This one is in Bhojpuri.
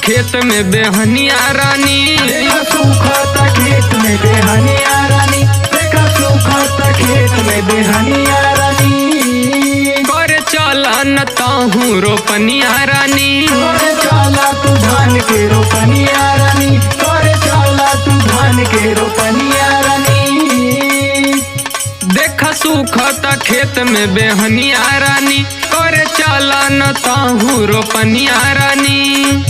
खेत में बेहनिया रानी, देखा सूखता खेत में बेहनिया रानी, देखा सूखता खेत में बेहनिया रानी। करे चला न ताहू रोपनिया रानी, करे चला तू धान के रोपनिया रानी, करे चला तू धान के रोपनिया रानी। देखा सूखता खेत में बेहनिया रानी, करे चला न ताहू रोपनिया रानी।